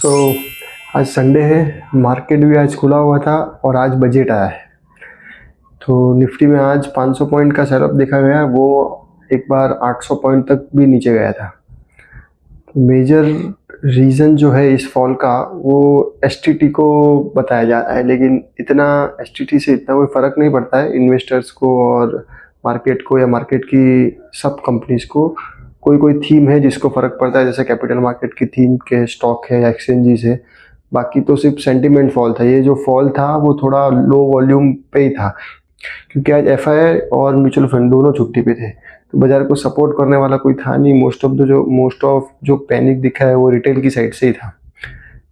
तो आज संडे है, मार्केट भी आज खुला हुआ था और आज बजट आया है। तो निफ्टी में आज 500 पॉइंट का सेल ऑफ देखा गया, वो एक बार 800 पॉइंट तक भी नीचे गया था। तो मेजर रीज़न जो है इस फॉल का वो एसटीटी को बताया जा रहा है, लेकिन इतना एसटीटी से इतना कोई फ़र्क नहीं पड़ता है इन्वेस्टर्स को और मार्केट को, या मार्केट की सब कंपनीज़ को। कोई थीम है जिसको फ़र्क पड़ता है, जैसे कैपिटल मार्केट की थीम के स्टॉक है या एक्सचेंजेस है। बाकी तो सिर्फ सेंटिमेंट फॉल था। ये जो फॉल था वो थोड़ा लो वॉल्यूम पे ही था, क्योंकि आज एफआई और म्यूचुअल फंड दोनों छुट्टी पे थे, तो बाजार को सपोर्ट करने वाला कोई था नहीं। मोस्ट ऑफ जो पैनिक दिखा है वो रिटेल की साइड से ही था।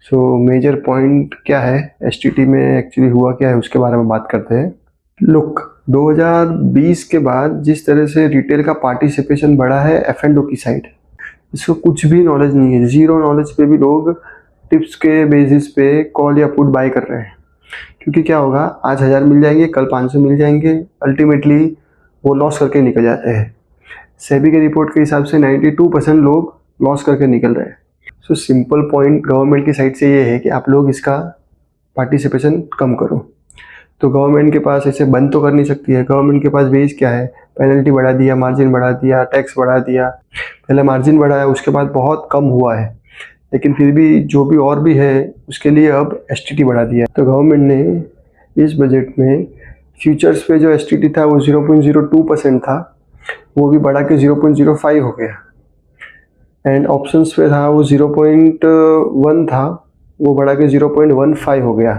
सो मेजर पॉइंट क्या है, एसटीटी में एक्चुअली हुआ क्या है उसके बारे में बात करते हैं। लुक, 2020 के बाद जिस तरह से रिटेल का पार्टिसिपेशन बढ़ा है F&O की साइड, इसको कुछ भी नॉलेज नहीं है, जीरो नॉलेज पे भी लोग टिप्स के बेसिस पे कॉल या पुट बाय कर रहे हैं। क्योंकि क्या होगा, आज 1000 मिल जाएंगे, कल 500 मिल जाएंगे, अल्टीमेटली वो लॉस करके निकल जाते हैं। सेबी के रिपोर्ट के हिसाब से 92% लोग लॉस करके निकल रहे हैं। सो सिंपल पॉइंट गवर्नमेंट की साइड से ये है कि आप लोग इसका पार्टिसिपेशन कम करो। तो गवर्नमेंट के पास ऐसे बंद तो कर नहीं सकती है। गवर्नमेंट के पास बेस क्या है, पेनल्टी बढ़ा दिया, मार्जिन बढ़ा दिया, टैक्स बढ़ा दिया। पहले मार्जिन बढ़ाया, उसके बाद बहुत कम हुआ है, लेकिन फिर भी जो भी और भी है उसके लिए अब एसटीटी बढ़ा दिया। तो गवर्नमेंट ने इस बजट में फ्यूचर्स पे जो एसटीटी था वो 0.02% था, वो भी बढ़ा के 0.05 हो गया। एंड ऑप्शंस पे था वो 0.1 था, वो बढ़ा के 0.15 हो गया।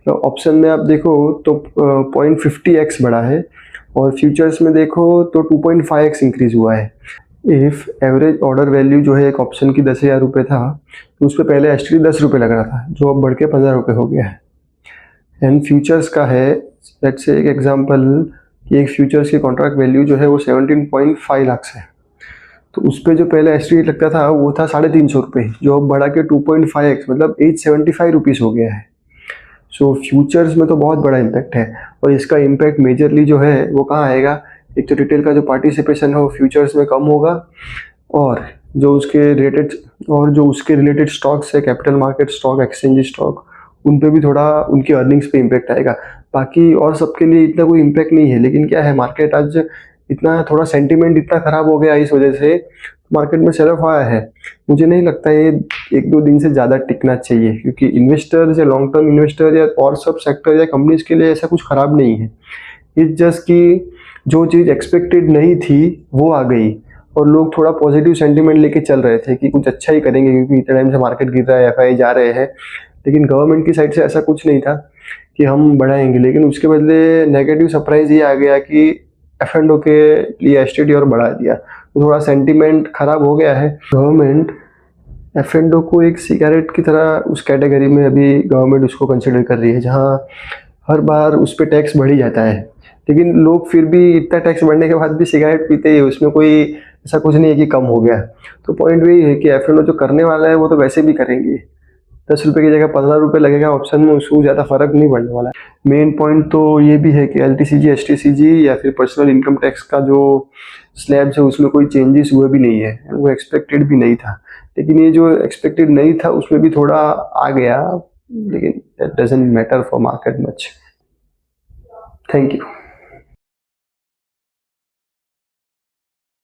तो ऑप्शन में आप देखो तो 0.50x बढ़ा है, और फ्यूचर्स में देखो तो 2.5x इंक्रीज हुआ है। इफ़ एवरेज ऑर्डर वैल्यू जो है एक ऑप्शन की 10,000 रुपये था, तो उस पर पहले एसटीटी 10 रुपये लग रहा था, जो अब बढ़ के 15 रुपये हो गया है। एंड फ्यूचर्स का है, लेट्स से एक एग्जांपल कि एक फ्यूचर्स की कॉन्ट्रैक्ट वैल्यू जो है वो 17.5 लाख है, तो उस पर जो पहले एसटीटी लगता था वो था 350 रुपये, जो अब बढ़ा के 2.5x मतलब 875 रुपीज़ हो गया है। सो फ्यूचर्स में तो बहुत बड़ा इम्पैक्ट है, और इसका इम्पैक्ट मेजरली जो है वो कहाँ आएगा। एक तो रिटेल का जो पार्टिसिपेशन है वो फ्यूचर्स में कम होगा, और जो उसके रिलेटेड स्टॉक्स है, capital market stock, exchange stock, उन पे भी थोड़ा उनकी अर्निंग्स पे इम्पैक्ट आएगा। बाकी और सबके लिए इतना कोई इम्पैक्ट नहीं है, लेकिन क्या है, मार्केट आज इतना थोड़ा सेंटिमेंट इतना ख़राब हो गया, इस वजह से मार्केट में सेल ऑफ आया है। मुझे नहीं लगता ये 1-2 दिन से ज़्यादा टिकना चाहिए, क्योंकि इन्वेस्टर्स या लॉन्ग टर्म इन्वेस्टर या और सब सेक्टर या कंपनीज के लिए ऐसा कुछ ख़राब नहीं है। इट्स जस्ट कि जो चीज़ एक्सपेक्टेड नहीं थी वो आ गई, और लोग थोड़ा पॉजिटिव सेंटिमेंट लेके चल रहे थे कि कुछ अच्छा ही करेंगे, क्योंकि इतने टाइम से मार्केट गिर रहा है, एफआई जा रहे हैं। लेकिन गवर्नमेंट की साइड से ऐसा कुछ नहीं था कि हम बढ़ाएंगे, लेकिन उसके बदले नेगेटिव सरप्राइज ये आ गया कि F&O के लिए एसटीटी और बढ़ा दिया, तो थोड़ा सेंटीमेंट खराब हो गया है। गवर्नमेंट F&O को एक सिगरेट की तरह उस कैटेगरी में अभी गवर्नमेंट उसको कंसिडर कर रही है, जहाँ हर बार उस पर टैक्स बढ़ ही जाता है, लेकिन लोग फिर भी इतना टैक्स बढ़ने के बाद भी सिगरेट पीते ही, उसमें कोई ऐसा कुछ नहीं है कि कम हो गया। तो पॉइंट वही है कि F&O जो करने वाला है वो तो वैसे भी करेंगे। 10 रुपये की जगह 15 रुपये लगेगा ऑप्शन में, उसको ज़्यादा फर्क नहीं पड़ने वाला है। मेन पॉइंट तो ये भी है कि LTCG, STCG या फिर पर्सनल इनकम टैक्स का जो स्लैब्स है उसमें कोई चेंजेस हुए भी नहीं है, वो एक्सपेक्टेड भी नहीं था। लेकिन ये जो एक्सपेक्टेड नहीं था उसमें भी थोड़ा आ गया, लेकिन that doesn't matter for market much. Thank you.